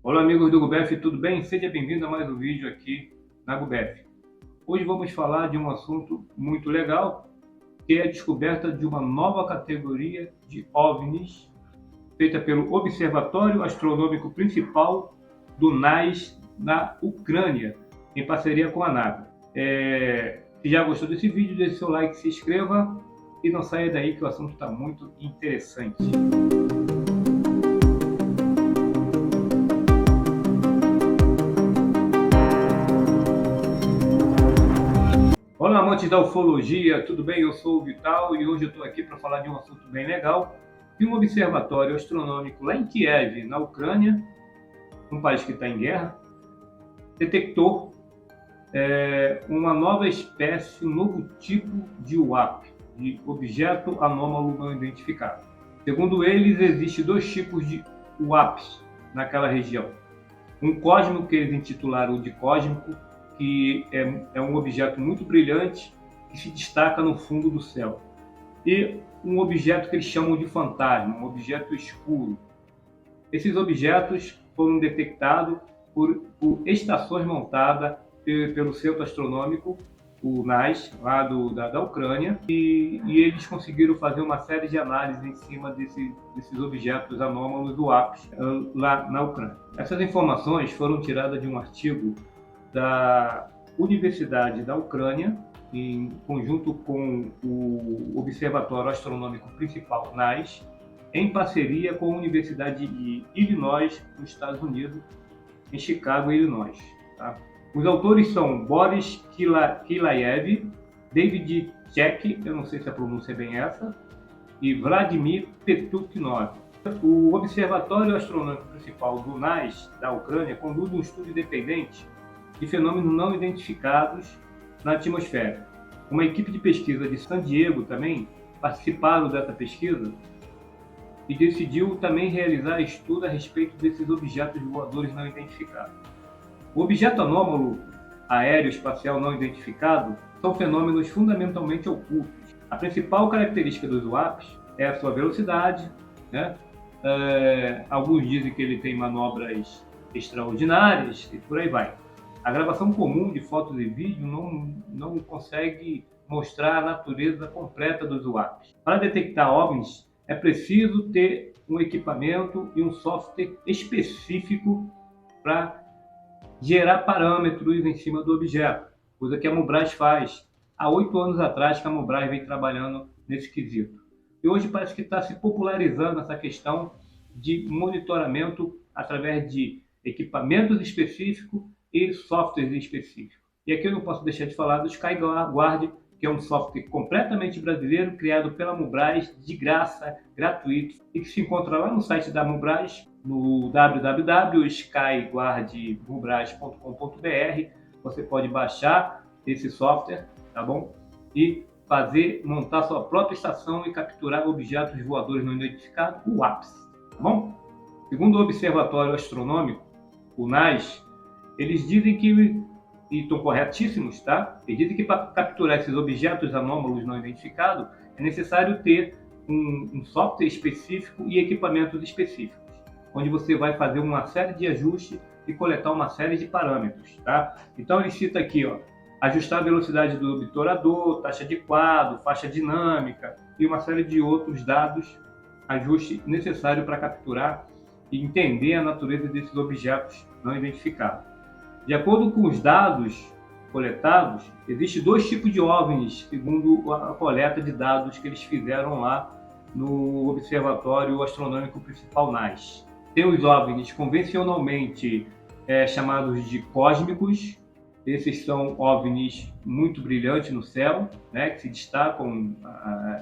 Olá amigos do GUBEF, tudo bem? Seja bem-vindo a mais um vídeo aqui na GUBEF. Hoje vamos falar de um assunto muito legal, que é a descoberta de uma nova categoria de OVNIs, feita pelo Observatório Astronômico Principal do NAS na Ucrânia, em parceria com a NASA. Se já gostou desse vídeo, deixe seu like, se inscreva e não saia daí que o assunto está muito interessante. Olá, amantes da ufologia, tudo bem? Eu sou o Vital e hoje eu estou aqui para falar de um assunto bem legal, que um observatório astronômico lá em Kiev, na Ucrânia, um país que está em guerra, detectou uma nova espécie, um novo tipo de UAP, de objeto anômalo não identificado. Segundo eles, existem dois tipos de UAPs naquela região. Um cósmico, que eles intitularam de cósmico, que é um objeto muito brilhante que se destaca no fundo do céu. E um objeto que eles chamam de fantasma, um objeto escuro. Esses objetos foram detectados por estações montadas pelo Centro Astronômico, o NAS, lá da Ucrânia, e eles conseguiram fazer uma série de análises em cima desses objetos anômalos do UAPs lá na Ucrânia. Essas informações foram tiradas de um artigo da Universidade da Ucrânia, em conjunto com o Observatório Astronômico Principal NAS, em parceria com a Universidade de Illinois, nos Estados Unidos, em Chicago, Illinois. Tá? Os autores são Boris Kilaev, David Chek, eu não sei se a pronúncia é bem essa, e Vladimir Petukhinov. O Observatório Astronômico Principal do NAS da Ucrânia conduz um estudo independente de fenômenos não identificados na atmosfera. Uma equipe de pesquisa de San Diego também participaram dessa pesquisa e decidiu também realizar estudo a respeito desses objetos voadores não identificados. O objeto anômalo aéreo espacial não identificado são fenômenos fundamentalmente ocultos. A principal característica dos UAPs é a sua velocidade, né? Alguns dizem que ele tem manobras extraordinárias e por aí vai. A gravação comum de fotos e vídeo não consegue mostrar a natureza completa dos UAPs. Para detectar OVNIs, é preciso ter um equipamento e um software específico para gerar parâmetros em cima do objeto, coisa que a Mubraz faz. Há 8 anos atrás que a Mubraz vem trabalhando nesse quesito. E hoje parece que está se popularizando essa questão de monitoramento através de equipamentos específicos e softwares específicos. E aqui eu não posso deixar de falar do SkyGuard, que é um software completamente brasileiro, criado pela Mubraz, de graça, gratuito, e que se encontra lá no site da Mubraz, no www.skyguardmubraz.com.br. Você pode baixar esse software, tá bom? E montar sua própria estação e capturar objetos voadores não identificados, o UAPs, tá bom? Segundo o Observatório Astronômico, o NAS, eles dizem que, e estão corretíssimos, tá? Eles dizem que para capturar esses objetos anômalos não identificados é necessário ter um software específico e equipamentos específicos, onde você vai fazer uma série de ajustes e coletar uma série de parâmetros, tá? Então ele cita aqui, ó, ajustar a velocidade do obturador, taxa de quadro, faixa dinâmica e uma série de outros dados, ajuste necessário para capturar e entender a natureza desses objetos não identificados. De acordo com os dados coletados, existem dois tipos de OVNIs, segundo a coleta de dados que eles fizeram lá no Observatório Astronômico Principal NAS. Tem os OVNIs convencionalmente chamados de cósmicos. Esses são OVNIs muito brilhantes no céu, né, que se destacam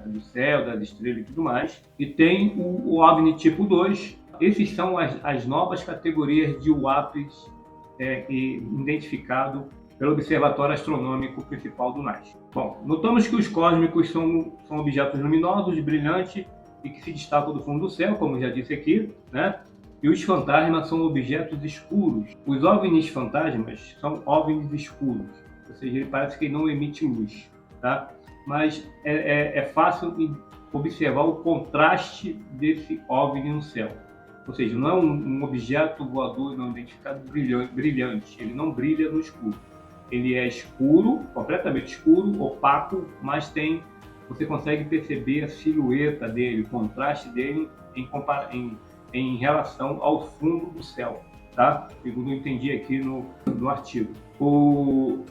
do céu, das estrelas e tudo mais. E tem o OVNI tipo 2. Esses são as novas categorias de UAPs identificado pelo Observatório Astronômico Principal do NAS. Bom, notamos que os cósmicos são objetos luminosos, brilhantes e que se destacam do fundo do céu, como já disse aqui, né? E os fantasmas são objetos escuros. Os OVNIs fantasmas são OVNIs escuros, ou seja, ele parece que não emite luz, tá? Mas é fácil observar o contraste desse OVNI no céu. Ou seja, não é um objeto voador não identificado brilhante, ele não brilha no escuro. Ele é escuro, completamente escuro, opaco, mas você consegue perceber a silhueta dele, o contraste dele em relação ao fundo do céu, tá? Segundo eu entendi aqui no artigo.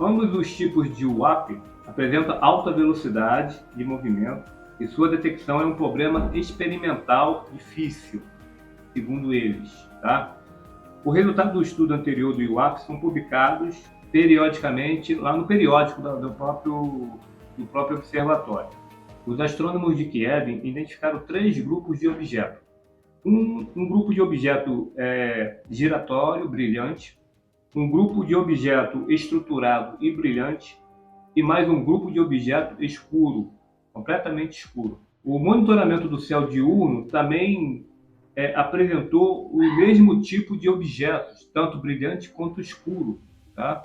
Ambos os tipos de UAP apresentam alta velocidade de movimento e sua detecção é um problema experimental difícil, segundo eles, tá? O resultado do estudo anterior do IWAP são publicados periodicamente lá no periódico do próprio observatório. Os astrônomos de Kiev identificaram 3 grupos de objetos. Um grupo de objeto giratório, brilhante, um grupo de objeto estruturado e brilhante, e mais um grupo de objeto escuro, completamente escuro. O monitoramento do céu diurno também apresentou o mesmo tipo de objetos, tanto brilhante quanto escuro, tá?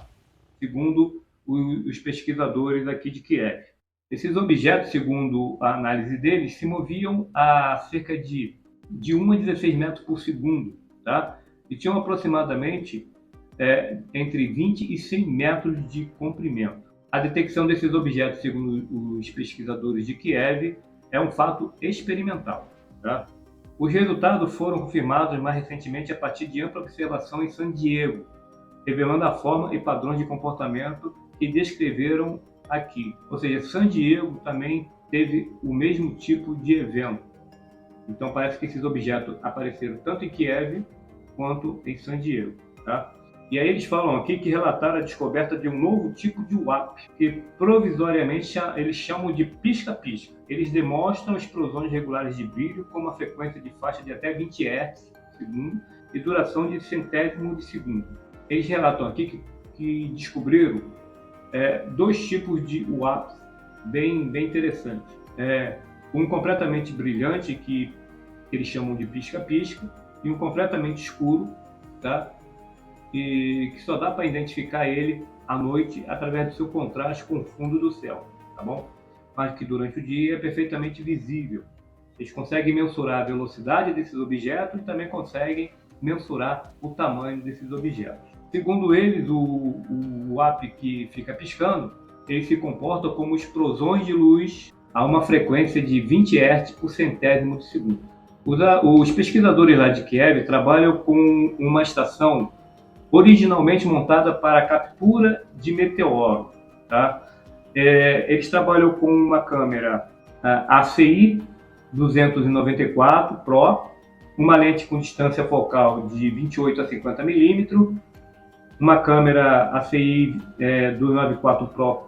Segundo os pesquisadores aqui de Kiev. Esses objetos, segundo a análise deles, se moviam a cerca de 1 a 16 metros por segundo, tá? E tinham aproximadamente entre 20 e 100 metros de comprimento. A detecção desses objetos, segundo os pesquisadores de Kiev, é um fato experimental, tá? Os resultados foram confirmados mais recentemente a partir de ampla observação em San Diego, revelando a forma e padrões de comportamento que descreveram aqui. Ou seja, San Diego também teve o mesmo tipo de evento. Então parece que esses objetos apareceram tanto em Kiev quanto em San Diego, tá? E aí eles falam aqui que relataram a descoberta de um novo tipo de UAP, que provisoriamente eles chamam de pisca-pisca. Eles demonstram explosões regulares de brilho com uma frequência de faixa de até 20 Hz por segundo e duração de centésimo de segundo. Eles relatam aqui que descobriram 2 tipos de UAP bem interessantes. Um completamente brilhante, que eles chamam de pisca-pisca, e um completamente escuro, tá? E que só dá para identificar ele à noite através do seu contraste com o fundo do céu, tá bom? Mas que durante o dia é perfeitamente visível. Eles conseguem mensurar a velocidade desses objetos e também conseguem mensurar o tamanho desses objetos. Segundo eles, o AP que fica piscando, ele se comporta como explosões de luz a uma frequência de 20 Hz por centésimo de segundo. Os pesquisadores lá de Kiev trabalham com uma estação originalmente montada para a captura de meteoro, tá? Eles trabalham com uma câmera ACI 294 Pro, uma lente com distância focal de 28 a 50 milímetros, uma câmera ACI 294 Pro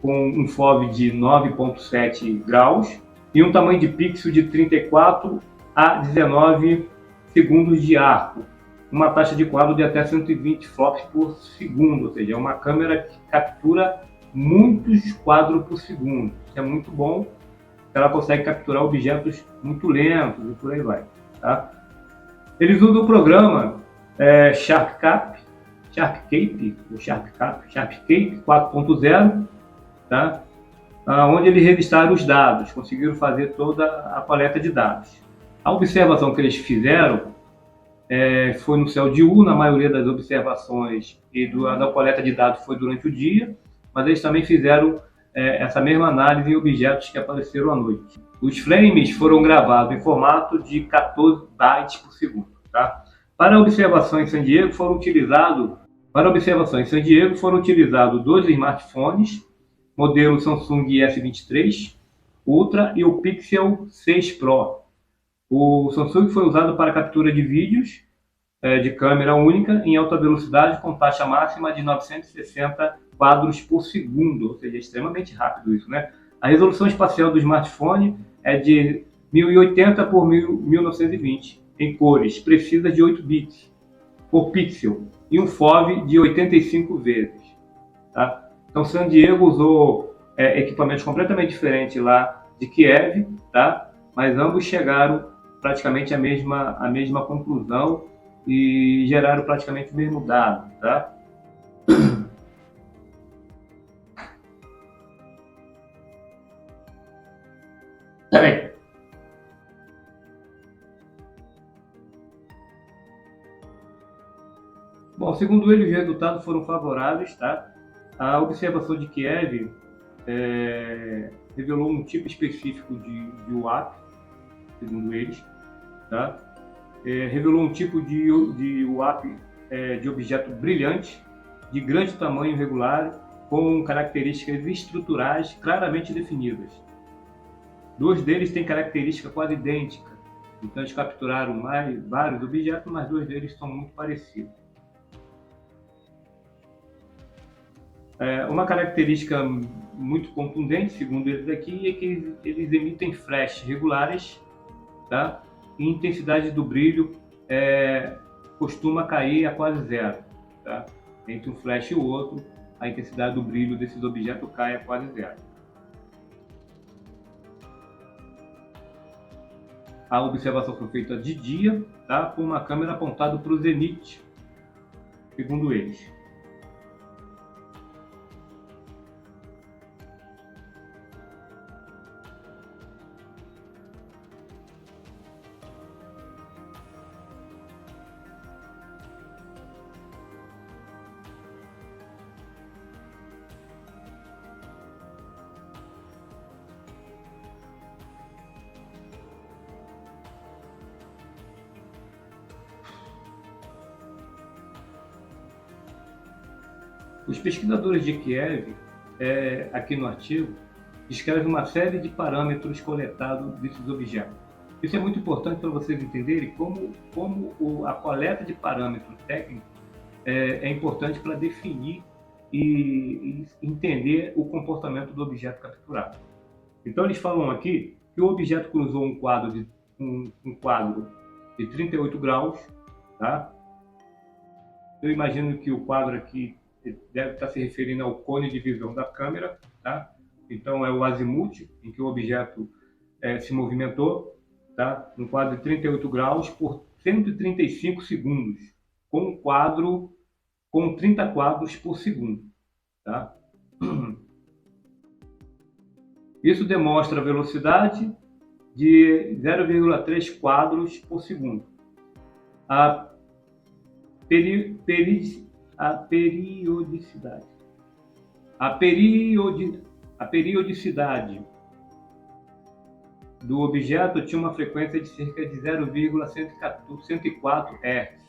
com um FOV de 9,7 graus e um tamanho de pixel de 34 a 19 segundos de arco, uma taxa de quadro de até 120 flops por segundo, ou seja, é uma câmera que captura muitos quadros por segundo. Isso é muito bom, ela consegue capturar objetos muito lentos e por aí vai, tá? Eles usam o programa SharpCape 4.0, tá? Onde eles registraram os dados, conseguiram fazer toda a coleta de dados. A observação que eles fizeram foi no céu diurno. A maioria das observações e da coleta de dados foi durante o dia, mas eles também fizeram essa mesma análise em objetos que apareceram à noite. Os frames foram gravados em formato de 14 bytes por segundo, tá? Para observação em San Diego foram utilizados 2 smartphones, modelo Samsung S23 Ultra e o Pixel 6 Pro. O Samsung foi usado para captura de vídeos de câmera única em alta velocidade com taxa máxima de 960 quadros por segundo, ou seja, é extremamente rápido isso, né? A resolução espacial do smartphone é de 1080 por 1920 em cores precisas de 8 bits por pixel e um FOV de 85 vezes, tá? Então, San Diego usou equipamentos completamente diferentes lá de Kiev, tá? Mas ambos chegaram praticamente à mesma conclusão e geraram praticamente o mesmo dado, tá? Peraí. Bom, segundo ele, os resultados foram favoráveis, tá? A observação de Kiev revelou um tipo específico de UAP, segundo eles, tá? Revelou um tipo de UAP de objeto brilhante, de grande tamanho regular, com características estruturais claramente definidas. Dois deles têm característica quase idêntica, então eles capturaram vários objetos, mas dois deles são muito parecidos. Uma característica muito contundente, segundo eles aqui, é que eles emitem flashes regulares, tá? E a intensidade do brilho costuma cair a quase zero. Tá? Entre um flash e o outro, a intensidade do brilho desses objetos cai a quase zero. A observação foi feita de dia, tá? Com uma câmera apontada para o zenite, segundo eles. Os pesquisadores de Kiev, aqui no artigo, descrevem uma série de parâmetros coletados desses objetos. Isso é muito importante para vocês entenderem como a coleta de parâmetros técnicos é importante para definir e entender o comportamento do objeto capturado. Então eles falam aqui que o objeto cruzou um quadro de 38 graus, tá? Eu imagino que o quadro aqui deve estar se referindo ao cone de visão da câmera, tá? Então é o azimute em que o objeto se movimentou, tá? Um quadro de 38 graus por 135 segundos, com um quadro com 30 quadros por segundo, tá? Isso demonstra a velocidade de 0,3 quadros por segundo. A periodicidade do objeto tinha uma frequência de cerca de 0,104 Hz.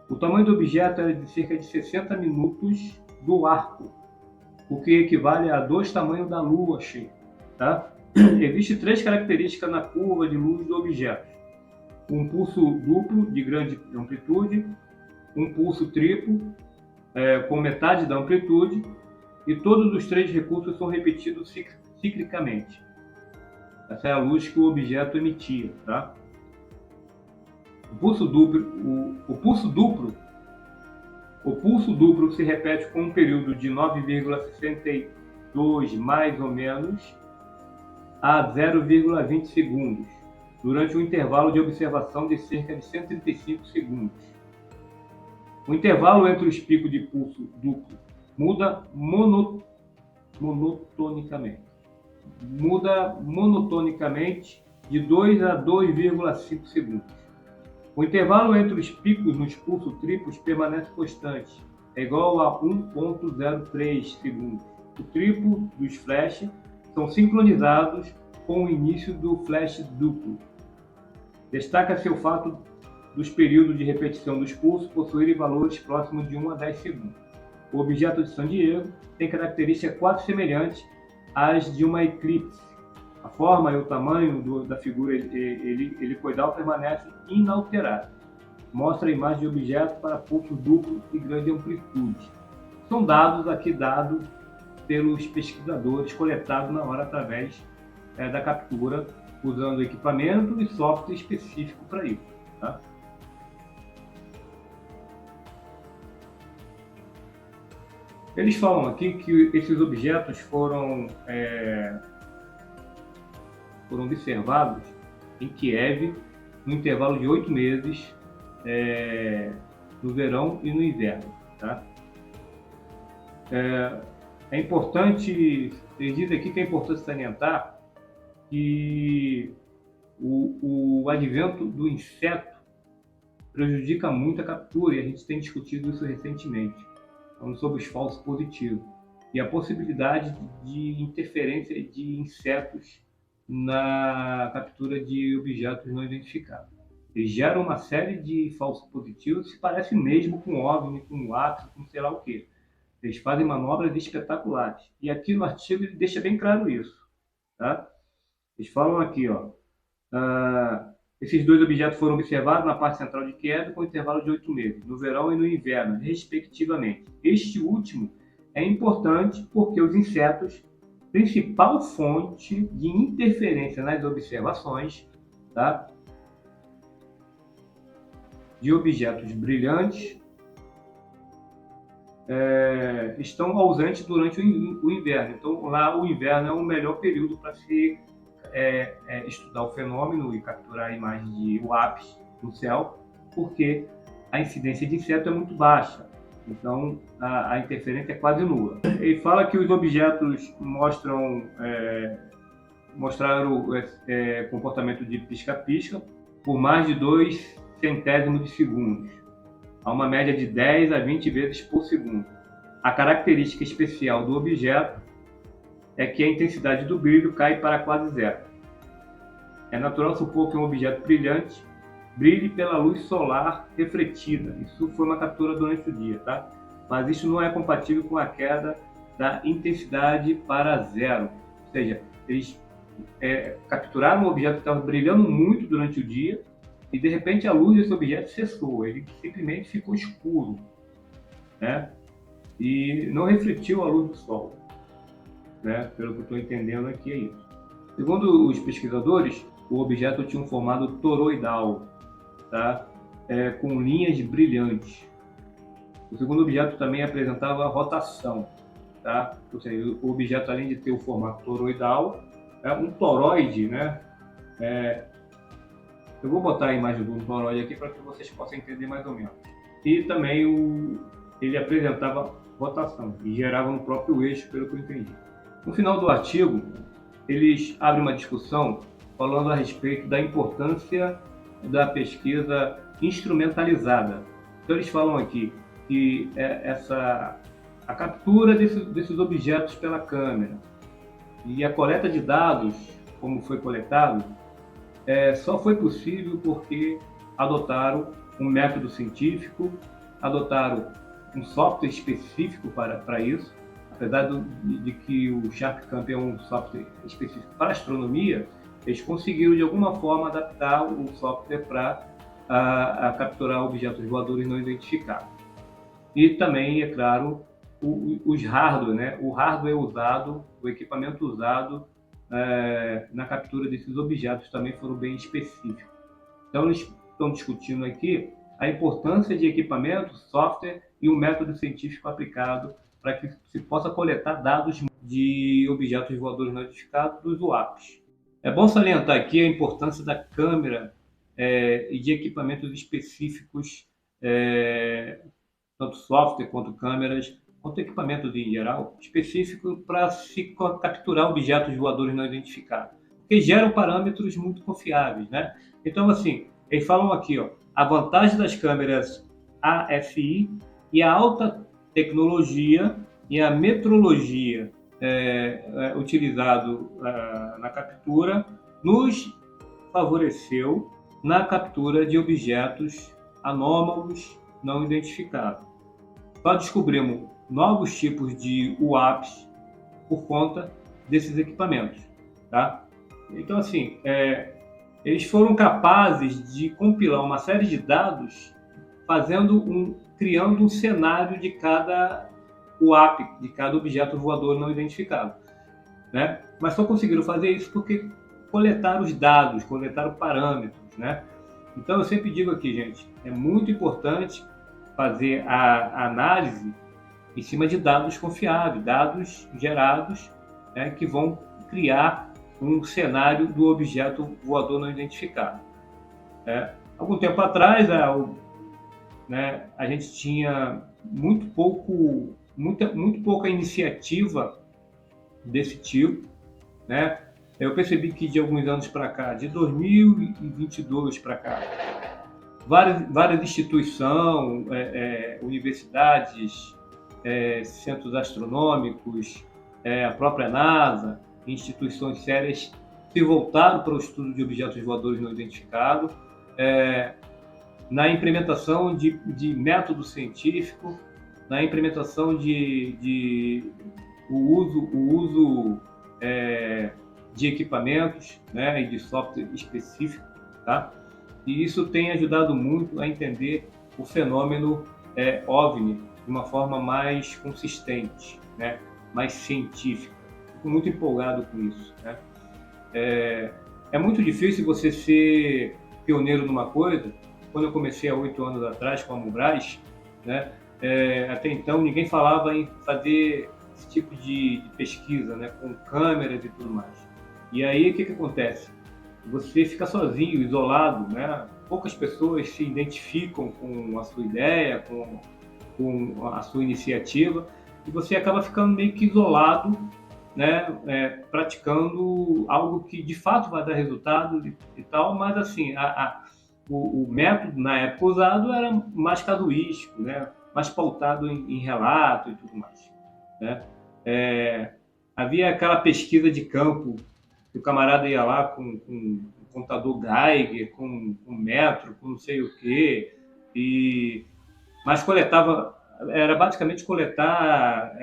O tamanho do objeto era de cerca de 60 minutos do arco, o que equivale a 2 tamanhos da Lua cheia. Tá? Existem 3 características na curva de luz do objeto: um pulso duplo de grande amplitude, um pulso triplo com metade da amplitude, e todos os 3 recursos são repetidos ciclicamente. Essa é a luz que o objeto emitia. Tá? O pulso duplo se repete com um período de 9,62 mais ou menos a 0,20 segundos, durante um intervalo de observação de cerca de 135 segundos. O intervalo entre os picos de pulso duplo muda monotonicamente de 2 a 2,5 segundos. O intervalo entre os picos nos pulsos triplos permanece constante, é igual a 1,03 segundos. O triplo dos flashes são sincronizados com o início do flash duplo. Destaca-se o fato dos períodos de repetição dos pulsos possuírem valores próximos de 1 a 10 segundos. O objeto de San Diego tem características quase semelhantes às de uma eclipse. A forma e o tamanho da figura helicoidal permanecem inalterados. Mostra a imagem de objeto para pulso duplo e grande amplitude. São dados pelos pesquisadores, coletados na hora através da captura, usando equipamento e software específico para isso. Tá? Eles falam aqui que esses objetos foram observados em Kiev no intervalo de 8 meses, no verão e no inverno. Tá? É importante, eles dizem aqui que é importante salientar que o advento do inseto prejudica muito a captura, e a gente tem discutido isso recentemente, falando sobre os falsos positivos e a possibilidade de interferência de insetos na captura de objetos não identificados. Eles geram uma série de falsos positivos que parecem mesmo com OVNI, com UAP, com sei lá o quê. Eles fazem manobras espetaculares. E aqui no artigo ele deixa bem claro isso. Tá? Eles falam aqui, ó, esses dois objetos foram observados na parte central de Kiev com intervalo de 8 meses, no verão e no inverno, respectivamente. Este último é importante porque os insetos, principal fonte de interferência nas observações, tá, de objetos brilhantes, estão ausentes durante o inverno. Então, lá o inverno é o melhor período para se estudar o fenômeno e capturar imagens de UAPs no céu, porque a incidência de inseto é muito baixa. Então, a interferência é quase nula. Ele fala que os objetos mostraram comportamento de pisca-pisca por mais de 2 centésimos de segundos, a uma média de 10 a 20 vezes por segundo. A característica especial do objeto é que a intensidade do brilho cai para quase zero. É natural supor que um objeto brilhante brilhe pela luz solar refletida. Isso foi uma captura durante o dia, tá? Mas isso não é compatível com a queda da intensidade para zero. Ou seja, eles capturaram um objeto que estava brilhando muito durante o dia e de repente a luz desse objeto cessou, ele simplesmente ficou escuro, né? E não refletiu a luz do sol, né? Pelo que eu estou entendendo aqui é isso. Segundo os pesquisadores, o objeto tinha um formato toroidal, tá? Com linhas brilhantes. O segundo objeto também apresentava rotação, tá? Ou seja, o objeto, além de ter o formato toroidal, é um toroide, né? Eu vou botar a imagem do toroide aqui para que vocês possam entender mais ou menos. E também ele apresentava rotação e gerava no próprio eixo, pelo que eu entendi. No final do artigo, eles abrem uma discussão falando a respeito da importância da pesquisa instrumentalizada. Então eles falam aqui que a captura desses objetos pela câmera e a coleta de dados, como foi coletado, só foi possível porque adotaram um método científico, adotaram um software específico para isso, apesar de que o SharpCamp é um software específico para astronomia, eles conseguiram de alguma forma adaptar o software para capturar objetos voadores não identificados. E também, é claro, os hardware, né? O hardware usado, o equipamento usado na captura desses objetos também foram bem específicos. Então, eles estão discutindo aqui a importância de equipamento, software e um método científico aplicado para que se possa coletar dados de objetos voadores não identificados dos UAPs. É bom salientar aqui a importância da câmera e de equipamentos específicos, tanto software quanto câmeras, quanto equipamentos em geral, específico para se capturar objetos voadores não identificados, porque geram parâmetros muito confiáveis, né? Então, assim, eles falam aqui, ó, a vantagem das câmeras AFI e a alta tecnologia e a metrologia utilizado na captura nos favoreceu na captura de objetos anômalos não identificados. Só descobrimos novos tipos de UAPs por conta desses equipamentos, tá? Então, assim, eles foram capazes de compilar uma série de dados criando um cenário de cada UAP, de cada objeto voador não identificado, né? Mas só conseguiram fazer isso porque coletaram os dados, coletaram parâmetros, né? Então eu sempre digo aqui, gente, é muito importante fazer a análise em cima de dados confiáveis, dados gerados, né, que vão criar um cenário do objeto voador não identificado. Algum tempo atrás, a gente tinha muito pouca iniciativa desse tipo, né? Eu percebi que de alguns anos para cá, de 2022 para cá, várias instituições, universidades, centros astronômicos, a própria NASA, instituições sérias se voltaram para o estudo de objetos voadores não identificados, na implementação de método científico, na implementação o uso de equipamentos, né, e de software específico, tá? E isso tem ajudado muito a entender o fenômeno OVNI de uma forma mais consistente, né, mais científica. Fico muito empolgado com isso, né? É muito difícil você ser pioneiro numa coisa. Quando eu comecei há 8 anos atrás com a Mubras, né, até então ninguém falava em fazer esse tipo de pesquisa, né, com câmeras e tudo mais. E aí o que acontece? Você fica sozinho, isolado, né? Poucas pessoas se identificam com a sua ideia, com a sua iniciativa, e você acaba ficando meio que isolado, né? Praticando algo que de fato vai dar resultado e tal, mas assim, o método na época usado era mais casuístico, né? Mais pautado em relato e tudo mais, né? Havia aquela pesquisa de campo que o camarada ia lá com um contador Geiger, com um metro, com não sei o quê, mas era basicamente coletar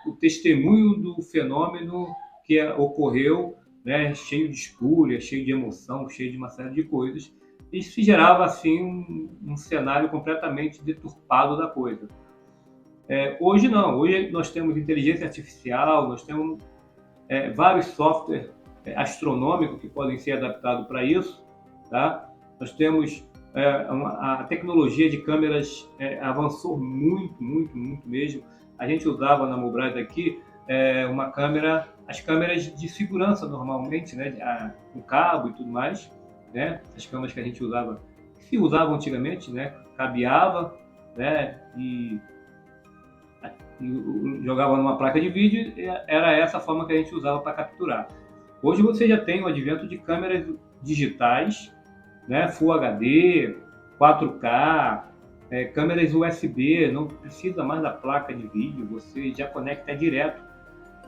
o testemunho do fenômeno que ocorreu, né, cheio de espúria, cheio de emoção, cheio de uma série de coisas, e se gerava assim um cenário completamente deturpado da coisa. Hoje não, hoje nós temos inteligência artificial, nós temos vários softwares astronômicos que podem ser adaptados para isso, tá? Nós temos a tecnologia de câmeras avançou muito, muito, muito mesmo. A gente usava na Mubras aqui as câmeras de segurança normalmente, né, com cabo e tudo mais, né? As câmeras que a gente usava, que se usavam antigamente, né, cabeava, né, e jogava numa placa de vídeo, era essa a forma que a gente usava para capturar. Hoje você já tem o advento de câmeras digitais, né, Full HD, 4K, câmeras USB, não precisa mais da placa de vídeo, você já conecta direto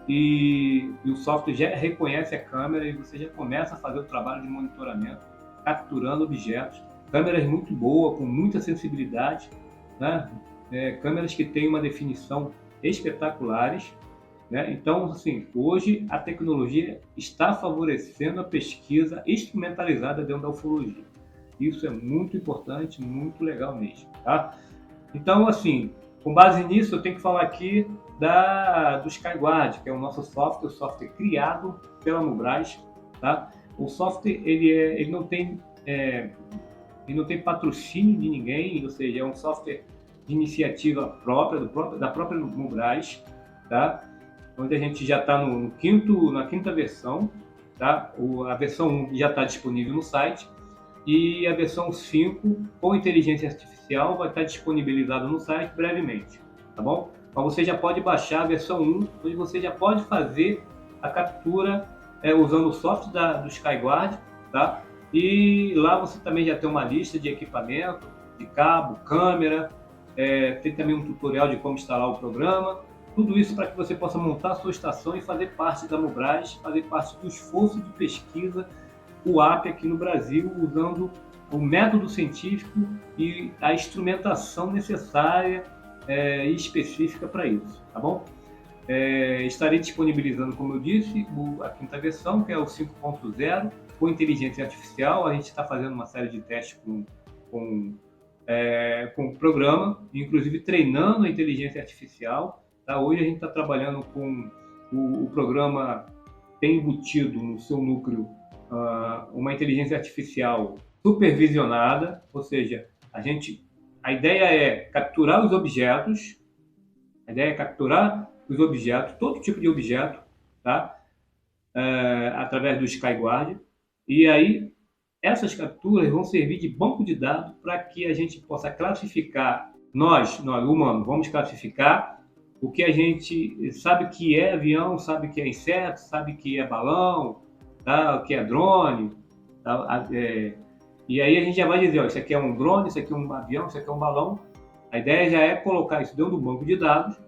e o software já reconhece a câmera e você já começa a fazer o trabalho de monitoramento, capturando objetos. Câmeras muito boas, com muita sensibilidade, né? Câmeras que têm uma definição espetaculares, né? Então, assim, hoje a tecnologia está favorecendo a pesquisa instrumentalizada dentro da ufologia. Isso é muito importante, muito legal mesmo, tá? Então, assim, com base nisso, eu tenho que falar aqui do SkyGuard, que é o nosso software, o software criado pela Mubras, tá? O software ele não tem patrocínio de ninguém, ou seja, é um software de iniciativa própria da própria Mubras, tá? Onde a gente já está na quinta versão, tá? A versão 1 já está disponível no site e a versão 5 com inteligência artificial vai estar disponibilizada no site brevemente, tá bom? Então você já pode baixar a versão 1, onde você já pode fazer a captura usando o software do SkyGuard, tá? E lá você também já tem uma lista de equipamento, de cabo, câmera, tem também um tutorial de como instalar o programa. Tudo isso para que você possa montar a sua estação e fazer parte da Mubras, fazer parte do esforço de pesquisa UAP aqui no Brasil, usando o método científico e a instrumentação necessária e específica para isso, tá bom? Estarei disponibilizando, como eu disse, a quinta versão, que é o 5.0, com inteligência artificial. A gente está fazendo uma série de testes com o programa, inclusive treinando a inteligência artificial. Tá? Hoje a gente está trabalhando com o programa, tem embutido no seu núcleo uma inteligência artificial supervisionada, ou seja, a ideia é capturar os objetos, todo tipo de objeto, tá? Através do SkyGuard, e aí essas capturas vão servir de banco de dados para que a gente possa classificar, nós humanos, vamos classificar o que a gente sabe que é avião, sabe que é inseto, sabe que é balão, tá? O que é drone, tá? E aí a gente já vai dizer, ó, isso aqui é um drone, isso aqui é um avião, isso aqui é um balão. A ideia já é colocar isso dentro do banco de dados,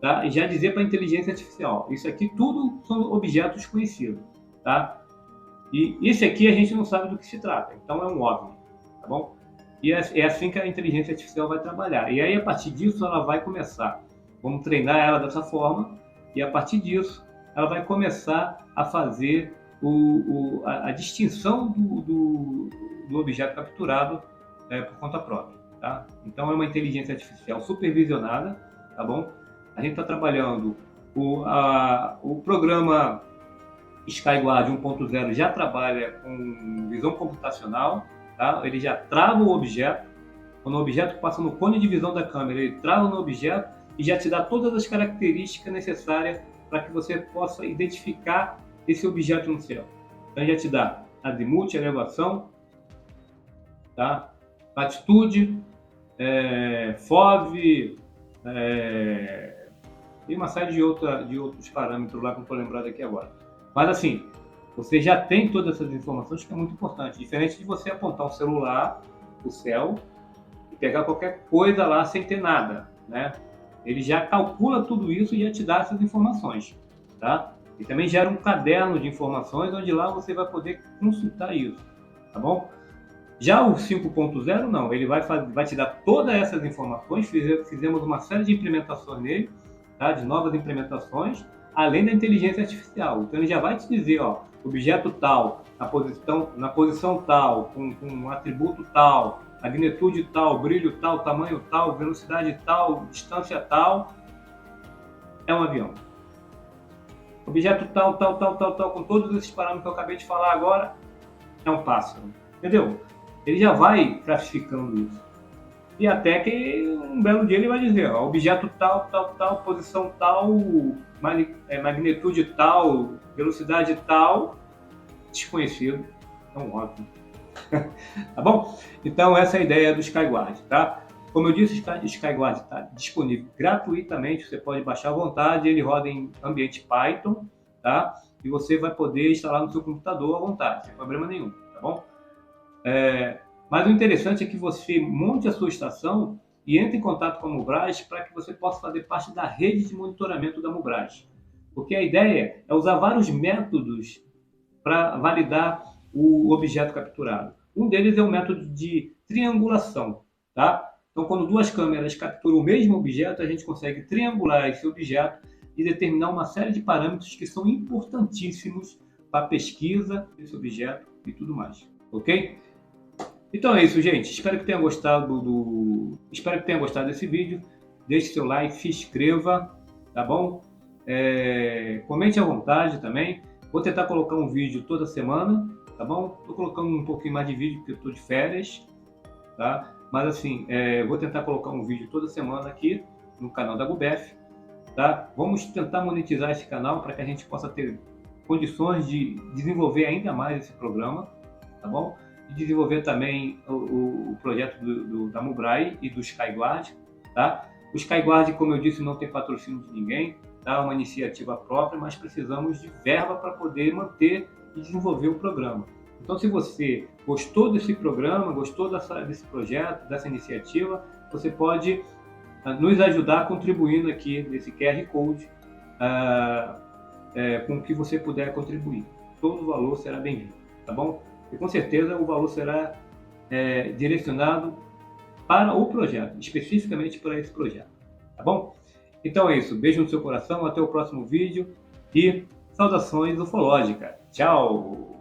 tá? E já dizer para a inteligência artificial, isso aqui tudo são objetos conhecidos, tá? E isso aqui a gente não sabe do que se trata, então é um OVNI, tá bom? E é assim que a inteligência artificial vai trabalhar. E aí, a partir disso, ela vai começar. Vamos treinar ela dessa forma, e a partir disso, ela vai começar a fazer a distinção do objeto capturado por conta própria. Tá? Então, é uma inteligência artificial supervisionada, tá bom? A gente está trabalhando o programa SkyGuard 1.0 já trabalha com visão computacional, tá? Ele já trava o objeto. Quando o objeto passa no cone de visão da câmera, ele trava no objeto e já te dá todas as características necessárias para que você possa identificar esse objeto no céu. Então, já te dá azimuth, elevação, tá? Latitude, FOV, e uma série de outros parâmetros lá que não estou lembrado aqui agora. Mas assim, você já tem todas essas informações, que é muito importante. Diferente de você apontar um celular para o céu e pegar qualquer coisa lá sem ter nada, né? Ele já calcula tudo isso e já te dá essas informações, tá? E também gera um caderno de informações onde lá você vai poder consultar isso, tá bom? Já o 5.0 não, ele vai te dar todas essas informações. Fizemos uma série de implementações nele, tá? De novas implementações, além da inteligência artificial. Então ele já vai te dizer, ó, objeto tal, na posição tal, com um atributo tal, magnitude tal, brilho tal, tamanho tal, velocidade tal, distância tal, é um avião. Objeto tal, tal, tal, tal, tal, com todos esses parâmetros que eu acabei de falar agora, é um pássaro. Entendeu? Ele já vai classificando isso. E até que um belo dia ele vai dizer, ó, objeto tal, tal, tal, posição tal, magnitude tal, velocidade tal, desconhecido. É um ótimo. Tá bom? Então essa é a ideia do SkyGuard, tá? Como eu disse, o SkyGuard está disponível gratuitamente, você pode baixar à vontade, ele roda em ambiente Python, tá? E você vai poder instalar no seu computador à vontade, sem problema nenhum, tá bom? Mas o interessante é que você monte a sua estação e entre em contato com a Mubraz para que você possa fazer parte da rede de monitoramento da Mubraz. Porque a ideia é usar vários métodos para validar o objeto capturado. Um deles é o método de triangulação, tá? Então, quando duas câmeras capturam o mesmo objeto, a gente consegue triangular esse objeto e determinar uma série de parâmetros que são importantíssimos para a pesquisa desse objeto e tudo mais, ok? Então é isso, gente. Espero que tenha gostado desse vídeo. Deixe seu like, se inscreva, tá bom? Comente à vontade também. Vou tentar colocar um vídeo toda semana, tá bom? Estou colocando um pouquinho mais de vídeo porque eu estou de férias, tá? Mas assim, vou tentar colocar um vídeo toda semana aqui no canal da GUBEF, tá? Vamos tentar monetizar esse canal para que a gente possa ter condições de desenvolver ainda mais esse programa, tá bom? E desenvolver também o projeto da Mubraz e do SkyGuard, tá? O SkyGuard, como eu disse, não tem patrocínio de ninguém, tá? É uma iniciativa própria, mas precisamos de verba para poder manter e desenvolver o programa. Então, se você gostou desse programa, gostou desse projeto, dessa iniciativa, você pode nos ajudar contribuindo aqui nesse QR Code, com o que você puder contribuir. Todo o valor será bem-vindo, tá bom? E com certeza o valor será direcionado para o projeto, especificamente para esse projeto, tá bom? Então é isso, beijo no seu coração, até o próximo vídeo e saudações ufológicas. Tchau!